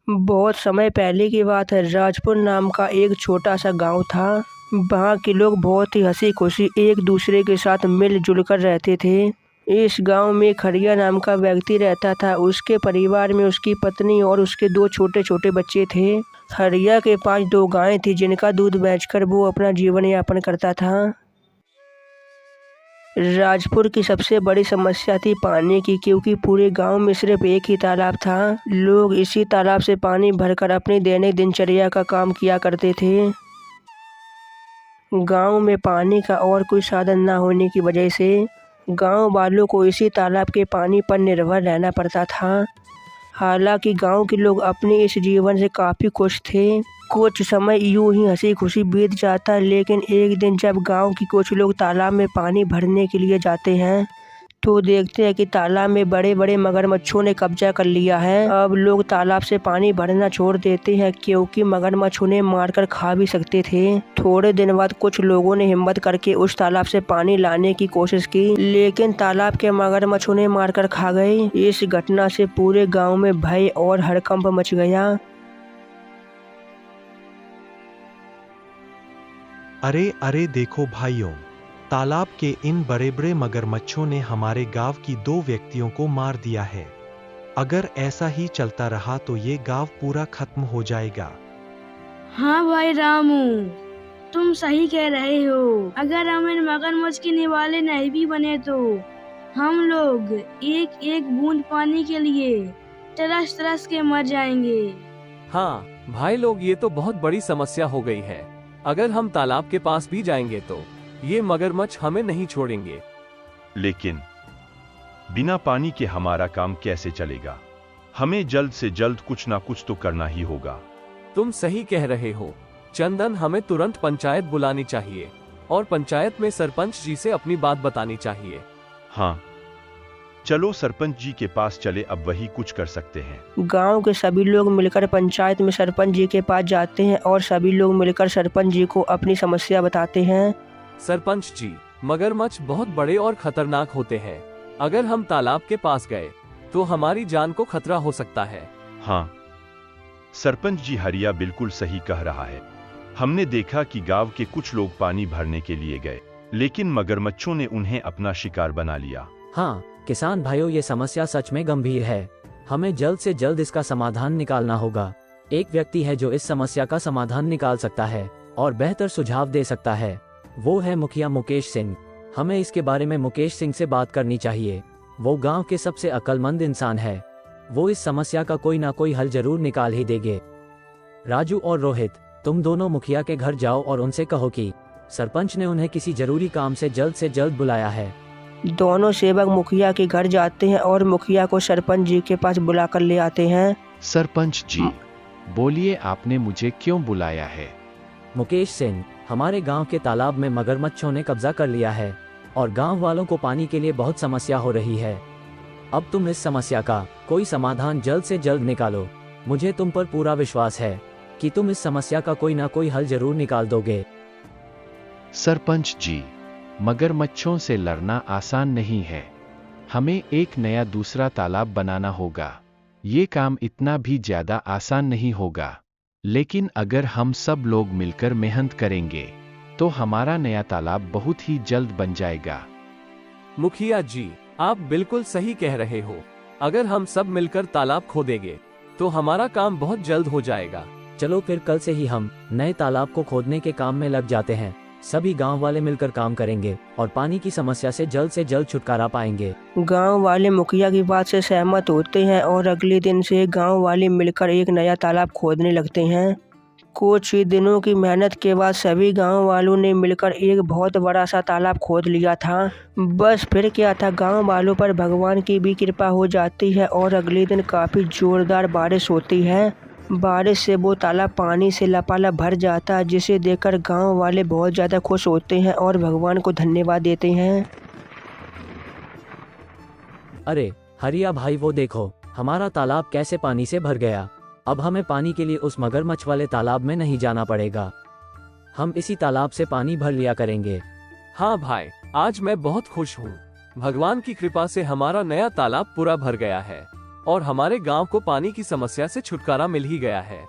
बहुत समय पहले की बात है। राजपुर नाम का एक छोटा सा गांव था। वहाँ के लोग बहुत ही हंसी खुशी एक दूसरे के साथ मिलजुल कर रहते थे। इस गांव में खरिया नाम का व्यक्ति रहता था। उसके परिवार में उसकी पत्नी और उसके दो छोटे छोटे बच्चे थे। खरिया के पास दो गायें थी जिनका दूध बेचकर वो अपना जीवन यापन करता था। राजपुर की सबसे बड़ी समस्या थी पानी की, क्योंकि पूरे गांव में सिर्फ एक ही तालाब था। लोग इसी तालाब से पानी भरकर अपनी दैनिक दिनचर्या का काम किया करते थे। गांव में पानी का और कोई साधन न होने की वजह से गांव वालों को इसी तालाब के पानी पर निर्भर रहना पड़ता था। हालांकि गांव के लोग अपने इस जीवन से काफ़ी खुश थे। कुछ समय यूं ही हंसी खुशी बीत जाता, लेकिन एक दिन जब गांव के कुछ लोग तालाब में पानी भरने के लिए जाते हैं तो देखते हैं कि तालाब में बड़े बड़े मगरमच्छों ने कब्जा कर लिया है। अब लोग तालाब से पानी भरना छोड़ देते हैं, क्योंकि मगरमच्छ उन्हें मारकर खा भी सकते थे। थोड़े दिन बाद कुछ लोगों ने हिम्मत करके उस तालाब से पानी लाने की कोशिश की, लेकिन तालाब के मगरमच्छ उन्हें मारकर खा गए। इस घटना से पूरे गाँव में भय और हड़कंप मच गया। अरे अरे देखो भाइयों, तालाब के इन बड़े बड़े मगरमच्छों ने हमारे गांव की दो व्यक्तियों को मार दिया है। अगर ऐसा ही चलता रहा तो ये गांव पूरा खत्म हो जाएगा। हाँ भाई रामू, तुम सही कह रहे हो। अगर हम इन मगरमच्छ के निवाले नहीं भी बने तो हम लोग एक एक बूंद पानी के लिए तरस तरस के मर जाएंगे। हाँ भाई लोग, ये तो बहुत बड़ी समस्या हो गई है। अगर हम तालाब के पास भी जाएंगे तो ये मगरमच्छ हमें नहीं छोड़ेंगे। लेकिन बिना पानी के हमारा काम कैसे चलेगा? हमें जल्द से जल्द कुछ ना कुछ तो करना ही होगा। तुम सही कह रहे हो चंदन, हमें तुरंत पंचायत बुलानी चाहिए और पंचायत में सरपंच जी से अपनी बात बतानी चाहिए। हाँ, चलो सरपंच जी के पास चले, अब वही कुछ कर सकते हैं। गांव के सभी लोग मिलकर पंचायत में सरपंच जी के पास जाते हैं और सभी लोग मिलकर सरपंच जी को अपनी समस्या बताते हैं। सरपंच जी, मगरमच्छ बहुत बड़े और खतरनाक होते हैं। अगर हम तालाब के पास गए तो हमारी जान को खतरा हो सकता है। हाँ सरपंच जी, हरिया बिल्कुल सही कह रहा है। हमने देखा कि गांव के कुछ लोग पानी भरने के लिए गए, लेकिन मगरमच्छों ने उन्हें अपना शिकार बना लिया। हाँ किसान भाइयों, ये समस्या सच में गंभीर है। हमें जल्द से जल्द इसका समाधान निकालना होगा। एक व्यक्ति है जो इस समस्या का समाधान निकाल सकता है और बेहतर सुझाव दे सकता है। वो है मुखिया मुकेश सिंह। हमें इसके बारे में मुकेश सिंह से बात करनी चाहिए। वो गांव के सबसे अक्लमंद इंसान है। वो इस समस्या का कोई ना कोई हल जरूर निकाल ही देंगे। राजू और रोहित, तुम दोनों मुखिया के घर जाओ और उनसे कहो कि सरपंच ने उन्हें किसी जरूरी काम से जल्द बुलाया है। दोनों सेवक मुखिया के घर जाते हैं और मुखिया को सरपंच जी के पास बुलाकर ले आते हैं। सरपंच जी, बोलिए, आपने मुझे क्यों बुलाया है? मुकेश सिंह, हमारे गांव के तालाब में मगरमच्छों ने कब्जा कर लिया है और गांव वालों को पानी के लिए बहुत समस्या हो रही है। अब तुम इस समस्या का कोई समाधान जल्द से जल्द निकालो। मुझे तुम पर पूरा विश्वास है कि तुम इस समस्या का कोई ना कोई हल जरूर निकाल दोगे। सरपंच जी, मगरमच्छों से लड़ना आसान नहीं है। हमें एक नया दूसरा तालाब बनाना होगा। ये काम इतना भी ज्यादा आसान नहीं होगा, लेकिन अगर हम सब लोग मिलकर मेहनत करेंगे तो हमारा नया तालाब बहुत ही जल्द बन जाएगा। मुखिया जी, आप बिल्कुल सही कह रहे हो। अगर हम सब मिलकर तालाब खोदेंगे तो हमारा काम बहुत जल्द हो जाएगा। चलो फिर कल से ही हम नए तालाब को खोदने के काम में लग जाते हैं। सभी गांव वाले मिलकर काम करेंगे और पानी की समस्या से जल्द छुटकारा पाएंगे। गांव वाले मुखिया की बात से सहमत होते हैं और अगले दिन से गांव वाले मिलकर एक नया तालाब खोदने लगते हैं। कुछ ही दिनों की मेहनत के बाद सभी गांव वालों ने मिलकर एक बहुत बड़ा सा तालाब खोद लिया था। बस फिर क्या था, गांव वालों पर भगवान की भी कृपा हो जाती है और अगले दिन काफ़ी जोरदार बारिश होती है। बारिश से वो तालाब पानी से लपालप भर जाता है, जिसे देखकर गांव वाले बहुत ज़्यादा खुश होते हैं और भगवान को धन्यवाद देते हैं। अरे हरिया भाई, वो देखो हमारा तालाब कैसे पानी से भर गया। अब हमें पानी के लिए उस मगरमच्छ वाले तालाब में नहीं जाना पड़ेगा। हम इसी तालाब से पानी भर लिया करेंगे। हाँ भाई, आज मैं बहुत खुश हूँ। भगवान की कृपा से हमारा नया तालाब पूरा भर गया है। और हमारे गांव को पानी की समस्या से छुटकारा मिल ही गया है।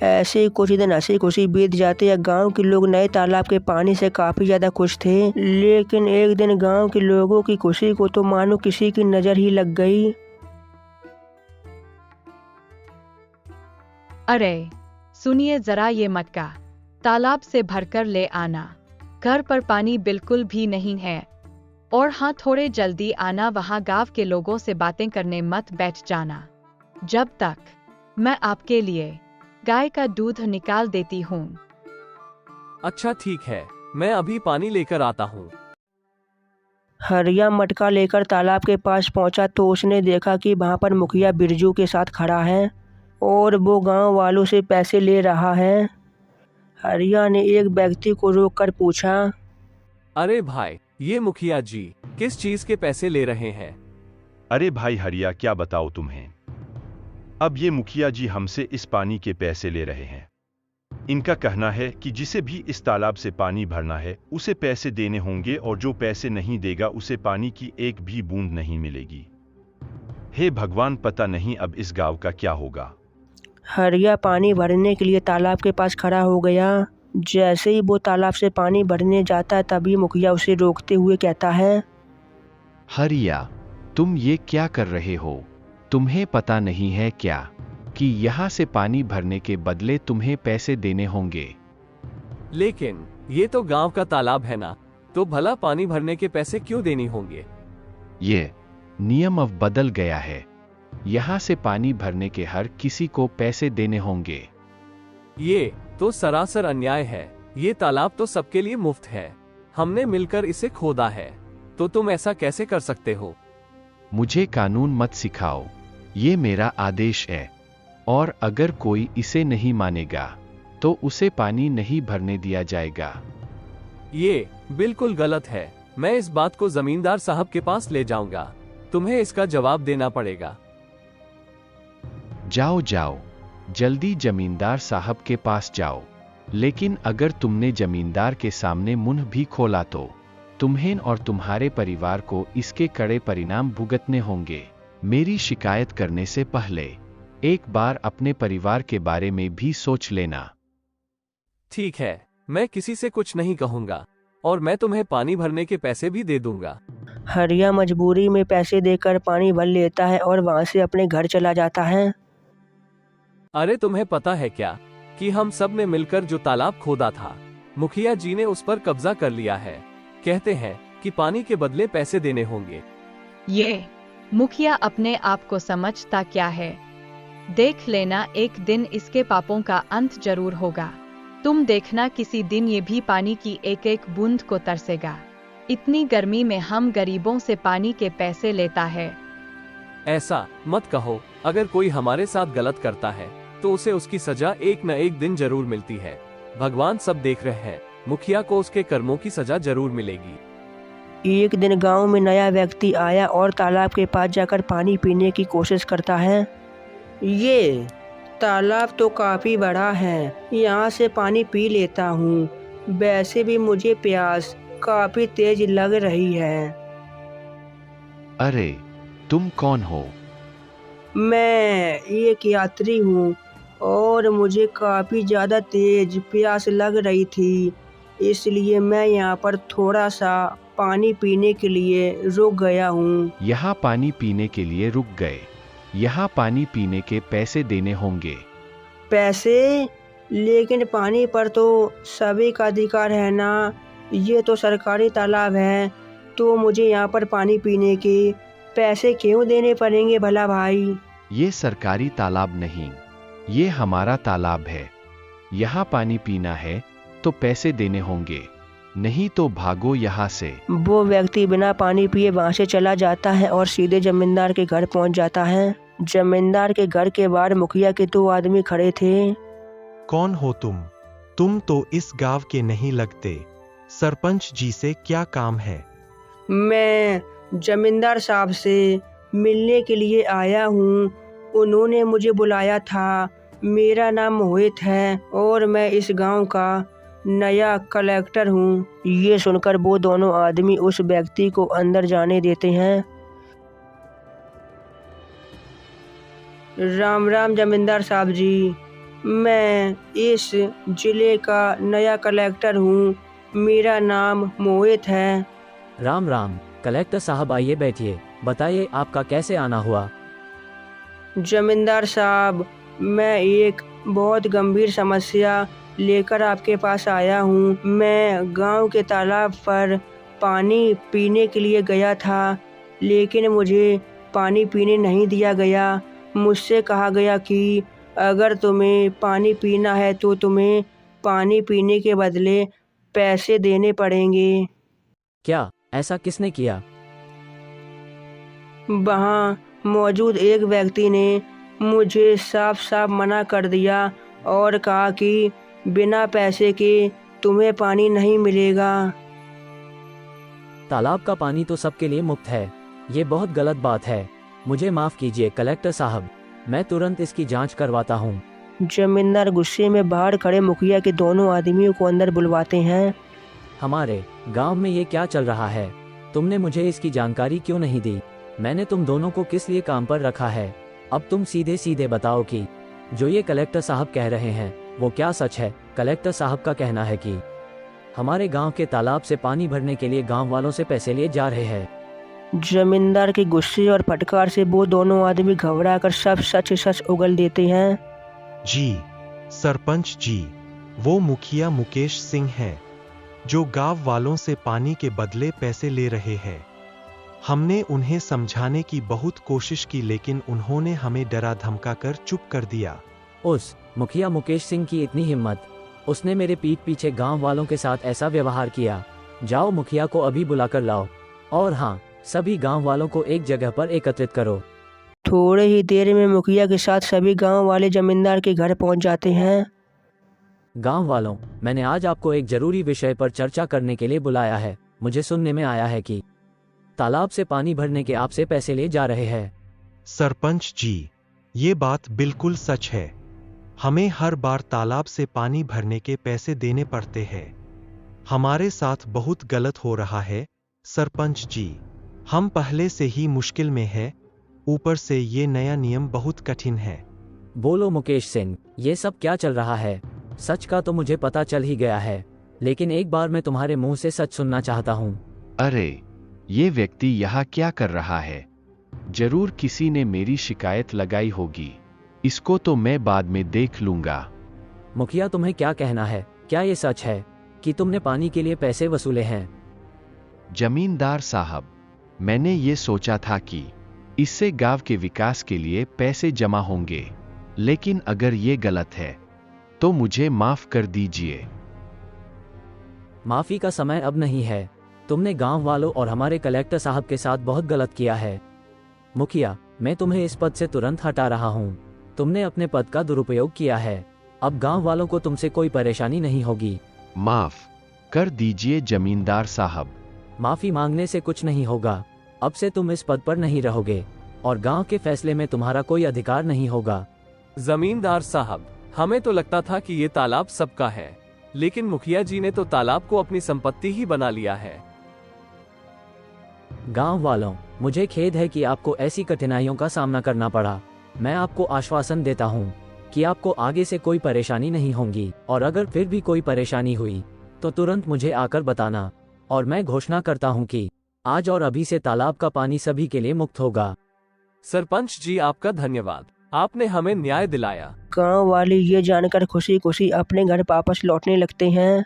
ऐसे कुछ दिन हंसी खुशी बीत जाते या गांव के लोग नए तालाब के पानी से काफी ज्यादा खुश थे। लेकिन एक दिन गांव के लोगों की खुशी को तो मानो किसी की नजर ही लग गई। अरे सुनिए जरा, ये मटका तालाब से भरकर ले आना। घर पर पानी बिल्कुल भी नहीं है। और हाँ, थोड़े जल्दी आना, वहाँ गांव के लोगों से बातें करने मत बैठ जाना जब तक मैं आपके लिए गाय का दूध निकाल देती हूँ। अच्छा ठीक है, मैं अभी पानी लेकर आता हूँ। हरिया मटका लेकर तालाब के पास पहुंचा तो उसने देखा कि वहां पर मुखिया बिरजू के साथ खड़ा है और वो गांव वालों से पैसे ले रहा है। हरिया ने एक व्यक्ति को रोककर पूछा, अरे भाई, ये मुखिया जी किस चीज के पैसे ले रहे हैं? अरे भाई हरिया, क्या बताओ तुम्हें। अब ये मुखिया जी हमसे इस पानी के पैसे ले रहे हैं। इनका कहना है कि जिसे भी इस तालाब से पानी भरना है उसे पैसे देने होंगे और जो पैसे नहीं देगा उसे पानी की एक भी बूंद नहीं मिलेगी। हे भगवान, पता नहीं अब इस गांव का क्या होगा। हरिया पानी भरने के लिए तालाब के पास खड़ा हो गया। जैसे ही वो तालाब से पानी भरने जाता है तभी मुखिया उसे रोकते हुए कहता है, हरिया, तुम ये क्या कर रहे हो? तुम्हें पता नहीं है क्या कि यहाँ से पानी भरने के बदले तुम्हें पैसे देने होंगे? लेकिन ये तो गांव का तालाब है ना, तो भला पानी भरने के पैसे क्यों देने होंगे? ये नियम अब बदल गया है। यहाँ से पानी भरने के हर किसी को पैसे देने होंगे। ये तो सरासर अन्याय है। ये तालाब तो सबके लिए मुफ्त है। हमने मिलकर इसे खोदा है, तो तुम ऐसा कैसे कर सकते हो? मुझे कानून मत सिखाओ, ये मेरा आदेश है। और अगर कोई इसे नहीं मानेगा तो उसे पानी नहीं भरने दिया जाएगा। ये बिल्कुल गलत है। मैं इस बात को जमींदार साहब के पास ले जाऊंगा। तुम्हें इसका जवाब देना पड़ेगा। जाओ जाओ, जल्दी जमींदार साहब के पास जाओ। लेकिन अगर तुमने जमींदार के सामने मुंह भी खोला तो तुम्हें और तुम्हारे परिवार को इसके कड़े परिणाम भुगतने होंगे। मेरी शिकायत करने से पहले एक बार अपने परिवार के बारे में भी सोच लेना। ठीक है, मैं किसी से कुछ नहीं कहूंगा और मैं तुम्हें पानी भरने के पैसे भी दे दूंगा। हरिया मजबूरी में पैसे देकर पानी भर लेता है और वहां से अपने घर चला जाता है। अरे तुम्हें पता है क्या कि हम सब ने मिलकर जो तालाब खोदा था, मुखिया जी ने उस पर कब्जा कर लिया है। कहते हैं कि पानी के बदले पैसे देने होंगे। ये मुखिया अपने आप को समझता क्या है? देख लेना, एक दिन इसके पापों का अंत जरूर होगा। तुम देखना, किसी दिन ये भी पानी की एक एक बूंद को तरसेगा। इतनी गर्मी में हम गरीबों से पानी के पैसे लेता है। ऐसा मत कहो। अगर कोई हमारे साथ गलत करता है तो उसे उसकी सजा एक न एक दिन जरूर मिलती है। भगवान सब देख रहे हैं। मुखिया को उसके कर्मों की सजा जरूर मिलेगी। एक दिन गांव में नया व्यक्ति आया और तालाब के पास जाकर पानी पीने की कोशिश करता है। ये तालाब तो काफ़ी बड़ा है, यहाँ से पानी पी लेता हूँ। वैसे भी मुझे प्यास काफ़ी तेज लग रही है। अरे, तुम कौन हो? मैं एक यात्री हूँ और मुझे काफ़ी ज़्यादा तेज प्यास लग रही थी, इसलिए मैं यहाँ पर थोड़ा सा पानी पीने के लिए रुक गया हूँ। यहाँ पानी पीने के लिए रुक गए? यहाँ पानी पीने के पैसे देने होंगे। पैसे? लेकिन पानी पर तो सभी का अधिकार है ना। ये तो सरकारी तालाब है, तो मुझे यहाँ पर पानी पीने के पैसे क्यों देने पड़ेंगे भला भाई? ये सरकारी तालाब नहीं, ये हमारा तालाब है। यहाँ पानी पीना है तो पैसे देने होंगे, नहीं तो भागो यहाँ से। वो व्यक्ति बिना पानी पिए वहाँ से चला जाता है और सीधे जमींदार के घर पहुँच जाता है। जमींदार के घर के बाहर मुखिया के 2 आदमी खड़े थे। कौन हो तुम? तुम तो इस गांव के नहीं लगते। सरपंच जी से क्या काम है? मैं जमींदार साहब से मिलने के लिए आया हूँ। उन्होंने मुझे बुलाया था। मेरा नाम मोहित है और मैं इस गांव का नया कलेक्टर हूँ। ये सुनकर वो दोनों आदमी उस व्यक्ति को अंदर जाने देते हैं। राम राम जमींदार साहब जी, मैं इस जिले का नया कलेक्टर हूँ। मेरा नाम मोहित है। राम राम कलेक्टर साहब, आइए बैठिए। बताइए आपका कैसे आना हुआ। जमींदार साहब, मैं एक बहुत गंभीर समस्या लेकर आपके पास आया हूँ। मैं गांव के तालाब पर पानी पीने के लिए गया था, लेकिन मुझे पानी पीने नहीं दिया गया। मुझसे कहा गया कि अगर तुम्हें पानी पीना है तो तुम्हें पानी पीने के बदले पैसे देने पड़ेंगे। क्या ऐसा किसने किया? वहाँ मौजूद एक व्यक्ति ने मुझे साफ साफ मना कर दिया और कहा कि बिना पैसे के तुम्हें पानी नहीं मिलेगा। तालाब का पानी तो सबके लिए मुफ्त है। ये बहुत गलत बात है। मुझे माफ कीजिए कलेक्टर साहब, मैं तुरंत इसकी जांच करवाता हूँ। जमींदार गुस्से में बाहर खड़े मुखिया के दोनों आदमियों को अंदर बुलवाते हैं। हमारे गांव में ये क्या चल रहा है? तुमने मुझे इसकी जानकारी क्यों नहीं दी? मैंने तुम दोनों को किस लिए काम पर रखा है? अब तुम सीधे सीधे बताओ कि जो ये कलेक्टर साहब कह रहे हैं वो क्या सच है? कलेक्टर साहब का कहना है कि हमारे गांव के तालाब से पानी भरने के लिए गांव वालों से पैसे लिए जा रहे हैं। जमींदार के गुस्से और फटकार से वो दोनों आदमी घबराकर सब सच सच उगल देते हैं। जी सरपंच जी, वो मुखिया मुकेश सिंह हैं, जो गांव वालों से पानी के बदले पैसे ले रहे हैं। हमने उन्हें समझाने की बहुत कोशिश की, लेकिन उन्होंने हमें डरा धमका कर चुप कर दिया। उस मुखिया मुकेश सिंह की इतनी हिम्मत, उसने मेरे पीठ पीछे गांव वालों के साथ ऐसा व्यवहार किया। जाओ मुखिया को अभी बुलाकर लाओ, और हाँ, सभी गांव वालों को एक जगह पर एकत्रित करो। थोड़े ही देर में मुखिया के साथ सभी गांव वाले जमींदार के घर पहुंच जाते हैं। गांव वालों, मैंने आज आपको एक जरूरी विषय पर चर्चा करने के लिए बुलाया है। मुझे सुनने में आया है कि तालाब से पानी भरने के आपसे पैसे ले जा रहे हैं। सरपंच जी, ये बात बिल्कुल सच है। हमें हर बार तालाब से पानी भरने के पैसे देने पड़ते हैं। हमारे साथ बहुत गलत हो रहा है सरपंच जी। हम पहले से ही मुश्किल में है, ऊपर से ये नया नियम बहुत कठिन है। बोलो मुकेश सिंह, ये सब क्या चल रहा है? सच का तो मुझे पता चल ही गया है, लेकिन एक बार मैं तुम्हारे मुंह से सच सुनना चाहता हूँ। अरे, ये व्यक्ति यहाँ क्या कर रहा है? जरूर किसी ने मेरी शिकायत लगाई होगी। इसको तो मैं बाद में देख लूंगा। मुखिया, तुम्हें क्या कहना है? क्या ये सच है कि तुमने पानी के लिए पैसे वसूले हैं? जमींदार साहब, मैंने ये सोचा था कि इससे गांव के विकास के लिए पैसे जमा होंगे, लेकिन अगर ये गलत है तो मुझे माफ कर दीजिए। माफी का समय अब नहीं है। तुमने गांव वालों और हमारे कलेक्टर साहब के साथ बहुत गलत किया है। मुखिया, मैं तुम्हें इस पद से तुरंत हटा रहा हूं। तुमने अपने पद का दुरुपयोग किया है। अब गांव वालों को तुमसे कोई परेशानी नहीं होगी। माफ कर दीजिए जमींदार साहब। माफी मांगने से कुछ नहीं होगा। अब से तुम इस पद पर नहीं रहोगे और गांव के फैसले में तुम्हारा कोई अधिकार नहीं होगा। जमींदार साहब, हमें तो लगता था कि ये तालाब सबका है, लेकिन मुखिया जी ने तो तालाब को अपनी संपत्ति ही बना लिया है। गांव वालों, मुझे खेद है कि आपको ऐसी कठिनाइयों का सामना करना पड़ा। मैं आपको आश्वासन देता हूं कि आपको आगे से कोई परेशानी नहीं होगी, और अगर फिर भी कोई परेशानी हुई तो तुरंत मुझे आकर बताना। और मैं घोषणा करता हूं कि आज और अभी से तालाब का पानी सभी के लिए मुफ्त होगा। सरपंच जी, आपका धन्यवाद। आपने हमें न्याय दिलाया। गांव वाले ये जानकर खुशी खुशी अपने घर वापस लौटने लगते हैं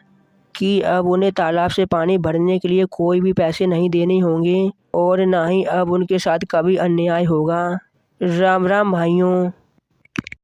कि अब उन्हें तालाब से पानी भरने के लिए कोई भी पैसे नहीं देने होंगे और ना ही अब उनके साथ कभी अन्याय होगा। राम राम भाइयों।